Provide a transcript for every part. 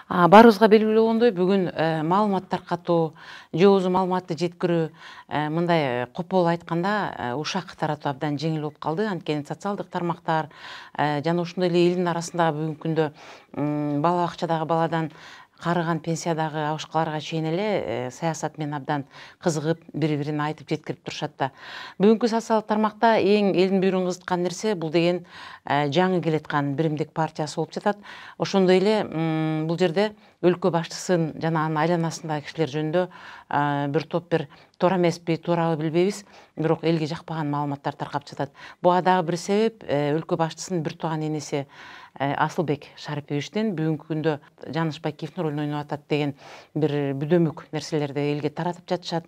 Баарыбызга белгилүү болгондой, бүгүн маалымат таркатуу, же болбосо маалыматты жеткирүү мындай копол айтканда ушак таратуу абдан жеңил болуп калды. Анткени социалдык тармактар жана ошондой эле элдин арасында бүгүнкү күндө бала бакчадагы баладан карыган пенсиядагы абышкаларга чейин эле саясат менен абдан кызыгып, бири-бирине айтып жеткирип турушат да. Бүгүнкү социалдык тармакта эң элдин бүйүрүн кызыткан нерсе бул деген жаңы келаткан биримдик партиясы болуп жатат. Ошондой эле бул жерде өлкө башчысын жана анын айланасындагы кишилер жөнүндө бир туура эмеспи, туурабы билбейбиз, бирок элге жакпаган маалыматтар таркап жатат. Буга дагы бир себеп өлкө башчысынын бир тууган энеси Асылбек Шариповичтин бүгүнкү күндө Жанышбай Кифтин ролун ойноп атат деген бир бүдөмүк нерселерди элге таратып жатышат.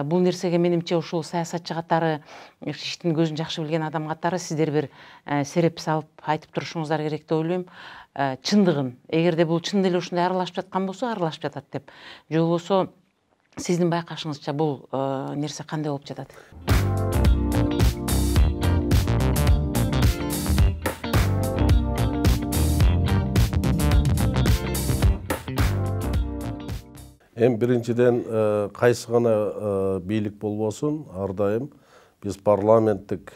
Бул нерсеге менимче ушул саясатчы катары, иштин көзүн жакшы билген адам катары сиздер бир сереп салып айтып турушуңуздар керек деп ойлойм. Чындыгын, эгерде бул чын эле ушундай аралашып жаткан болсо, аралашып жатат деп. Же болбосо сиздин байкашыңызча бул нерсе кандай болуп жатат? Биринчиден кайсы гана бийлик болбосун, ар дайым биз президенттик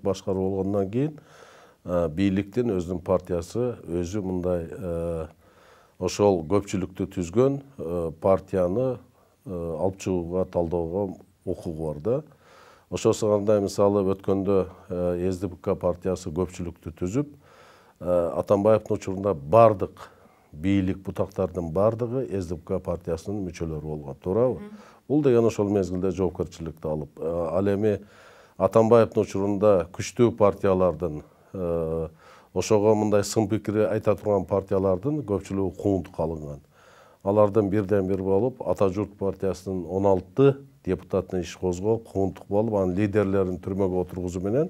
башкаруу болгондон кийин бийликтин өзүнүн партиясы өзү мындай ошол көпчүлүктү түзгөн партияны алып чыгууга, талоого укугу бар да. Ошосу кандай мисалы өткөндө СДПК партиясы көпчүлүктү түзүп, Атамбаевдин учурунда бардык бийлик бутактардын бардыгы СДПК партиясынын мүчөлөрү болгон, туурабы? Бул деген ошол мезгилде жоопкерчиликти алып, ал эми Атамбаевдин учурунда күчтүү партиялардын, ошого мындай сын пикир айта турган партиялардын көпчүлүгү куугунтукка алынган. Алардын бирден бир болуп, Ата журт партиясынын 16 депутатын иш козгоп, куугунтук болуп, анын лидерлерин түрмөгө отургузуу менен,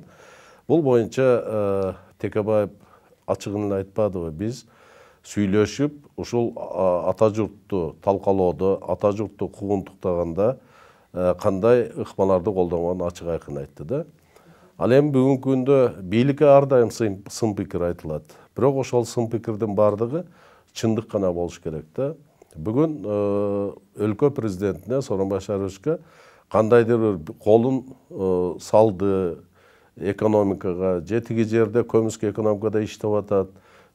бул боюнча Текебаев ачыгын эле айтпадыбы, биз сүйлөшүп, ушул Ата журтту талкалоодо, Ата журтту куугунтуктаганда кандай ыкмаларды колдонгонун ачык айкын айтты да. Ал эми бүгүнкү күндө бийликке ар дайым сын пикир айтылат. Бирок ошол сын пикирдин бардыгы чындык гана болуш керек да. Бүгүн өлкө президентине, Сооронбай Шариповичке кандайдыр бир колун салды экономикага, же тиги жерде көмүскө экономикада иштеп атат,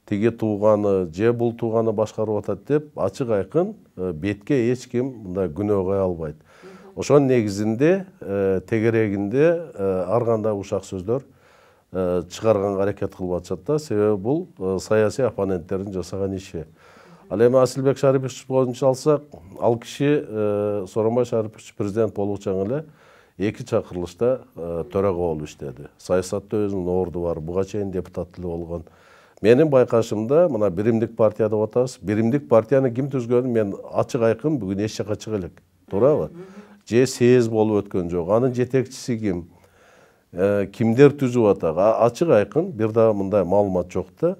тиги тууганы же бул тууганы башкарып атат деп ачык айкын бетке эч ким мындай күнөө кое албайт. Ошонун негизинде, тегерегинде ар кандай ушак сөздөр чыгарганга аракет кылып атышат да, себеби бул саясий оппоненттердин жасаган иши. Ал эми Асылбек Шарипович боюнча алсак, ал киши Сооронбай Шарипович президент болуучан эле 2 чакырылышта төрага болуп иштеди. Саясатта өзүнүн орду бар, буга чейин депутат эле болгон. Менин байкашымда мына биримдик партия деп атабыз. Биримдик партияны ким түзгөнүн мен ачык айкын бүгүн эч жака чыга элек. Туурабы? Же съезд болуп өткөн жок. Анын жетекчиси ким? Кимдер түзүп атат? Ачык айкын бир дагы мындай маалымат жок да.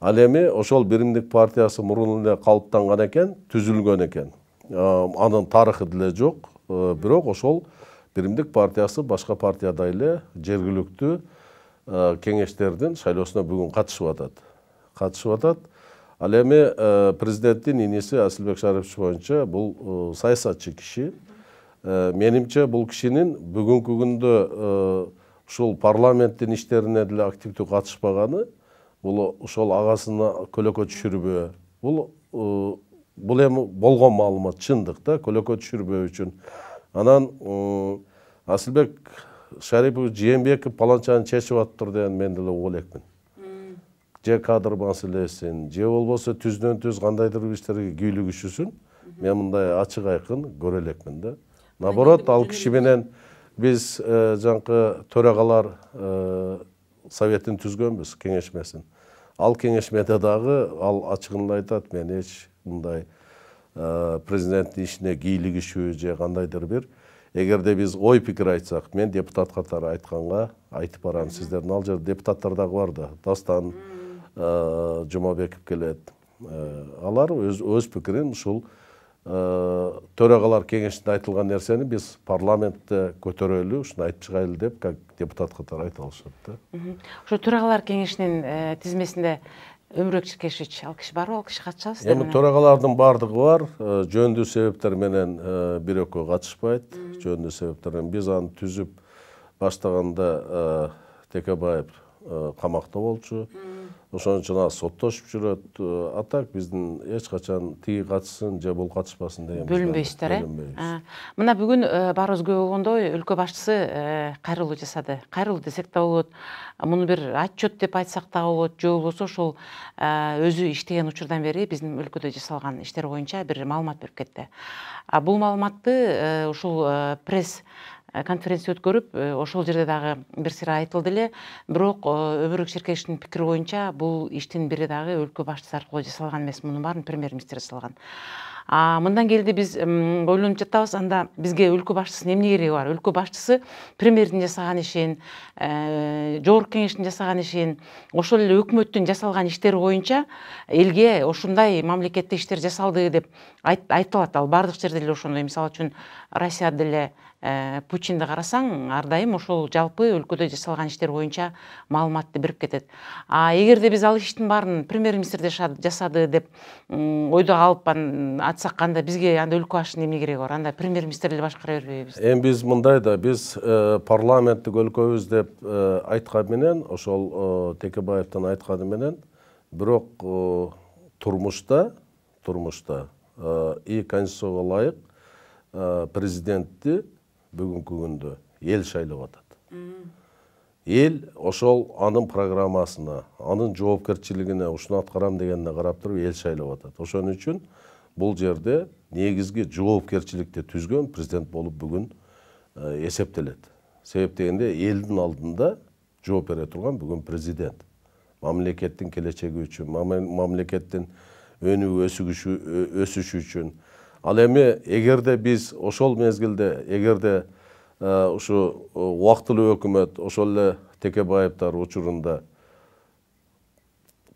Ал эми ошол биримдик партиясы мурун эле калыптанган экен, түзүлгөн экен. Анын тарыхы деле жок. Бирок ошол биримдик партиясы башка партиядай эле жергиликтүү кеңештердин шайлоосуна бүгүн катышып атат. Ал эми президенттин иниси Асылбек Шарипович боюнча бул саясатчы киши. Менимче бул кишинин бүгүнкү күндө ушул парламенттин иштерине деле активдүү катышпаганы, бул ошол агасына көлөкө түшүрбөө. Бул эми болгон маалымат, чындык да, көлөкө түшүрбөө үчүн. Анан Асылбек Шарипович Жээнбеков паланчаны чечип атыптыр деген мен деле угуп элекмин. Же кадр маселесин, же болбосо түздөн-түз кандайдыр бир иштерге кийлигишүүсүн мен мындай ачык айкын көрө элекмин да. Наоборот, ал киши менен биз жаңкы төрагалар советин түзгөнбүз, кеңешмесин. Ал кеңешмеде дагы ал ачыгын эле айтат, мен эч мындай президенттин ишине кийлигишүү же кандайдыр бир, эгерде биз ой пикир айтсак, мен депутат катары айтканга айтып барам сиздердин, ал жерде депутаттар дагы бар да, Дастан Жумабеков келет. Алар өз пикирин ушул төрагалар кеңешинде айтылган нерсени биз парламентте көтөрөлү, ушуну айтып чыгайлы деп, как депутат катары айта алышат да. Ошо төрагалар кеңешинин тизмесинде Өмүрбек Чиркешевич, ал киши барбы, ал киши катышабы? Эми төрагалардын бардыгы бар, жөндүү себептер менен бир экөө катышпайт. Жөндүү себептерден биз аны түзүп баштаганда Текебаев камакта болчу. Ошон үчүн соттошуп жүрөт. А так биздин эч качан тиги катышсын же бул катышпасын деген бөлүнбөйсүздөр, Мына бүгүн баарыбыз күбө болгондой өлкө башчысы кайрылуу жасады. Кайрылуу десек да болот, муну бир отчет деп айтсак да болот, же болбосо ошол өзү иштеген учурдан бери биздин өлкөдө жасалган иштер боюнча бир маалымат берип кетти. Бул маалыматты ушул пресс конференция өткөрүп, ошол жерде дагы бир сыйра айтылды эле. Бирок Өмүрбек Чиркешевичтин пикири боюнча бул иштин бири дагы өлкө башчысы аркылуу жасалган эмес, мунун баарын премьер-министр жасалган. Мындан келди биз ойлонуп жатабыз, анда бизге өлкө башчысынын эмне кереги бар? Өлкө башчысы премьердин жасаган ишин, жогорку кеңештин жасаган ишин, ошол эле өкмөттүн жасалган иштери боюнча элге ушундай мамлекетте иштер жасалды деп айтылат. Ал бардык жерде эле ошондой. Мисалы үчүн Россияда деле Путинди карасаң, ар дайым ошол жалпы өлкөдө жасалган иштер боюнча маалыматты берип кетет. Эгерде биз ал иштин баарын премьер-министр жасады деп ойдо калып атсак, анда бизге анда өлкө башчысынын эмне кереги бар? Анда премьер-министр эле башкара бербейбиз? Эми биз мындай да, биз парламенттик өлкөбүз деп айткан менен, ошол Текебаевдин айтканы менен, бирок турмушта и конституцияга ылайык президентти бүгүнкү күндө эл шайлап атат. Эл ошол анын программасына, анын жоопкерчилигине, ушуну аткарам дегенине карап туруп эл шайлап атат. Ошон үчүн бул жерде негизги жоопкерчиликти түзгөн президент болуп бүгүн эсептелет. Себеп дегенде элдин алдында жооп бере турган бүгүн президент. Мамлекеттин келечеги үчүн, мамлекеттин өнүгүү өсүшү үчүн. Ал эми эгерде биз ошол мезгилде, эгерде ушу убактылуу өкмөт, ошол эле Текебаевдар учурунда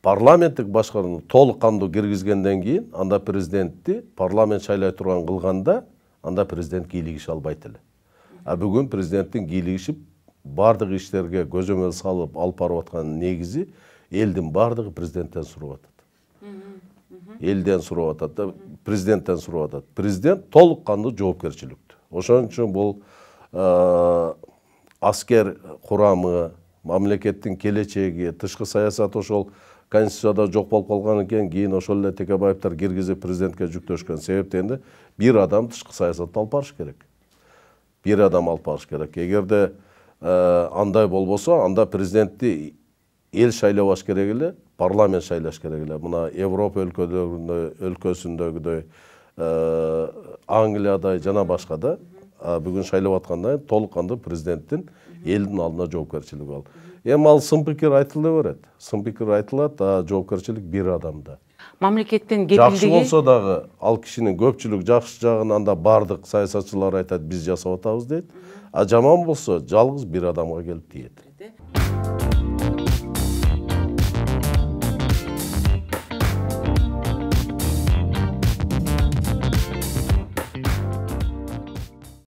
парламенттик башкарууну толук кандуу киргизгенден кийин, анда президентти парламент шайлай турган кылганда, анда президент кийлигише албайт эле. Бүгүн президенттин кийлигишип, бардык иштерге көзөмөл салып алып барып аткан негизи элдин бардыгы президенттен сурап атат. Элден сурап атат, президенттен сурап атат. Президент толук кандуу жоопкерчиликтүү. Ошон үчүн бул аскер курамы, мамлекеттин келечеги, тышкы саясат ошол конституцияда жок болуп калган экен, кийин ошол эле Текебаевдар киргизип президентке жүктөшкөн. Себеп дегенде бир адам тышкы саясатты алып барыш керек. Бир адам алып барыш керек. Эгерде андай болбосо, анда президентти эл шайлабаш керек эле, парламент шайлаш керек эле. Мына Европа өлкөсүндөгүдөй, Англиядай жана башкада бүгүн шайлап аткандан кийин толук кандуу президенттин элдин алдына жоопкерчилиги бар. Эми ал сын пикир айтыла берет. Сын пикир айтылат, жоопкерчилик бир адамда. Мамлекеттин кепилдиги жакшы болсо дагы, ал кишинин көпчүлүк жакшы жагын анда бардык саясатчылар айтат, биз жасап атабыз дейт. Жаман болсо жалгыз бир адамга келип тиет.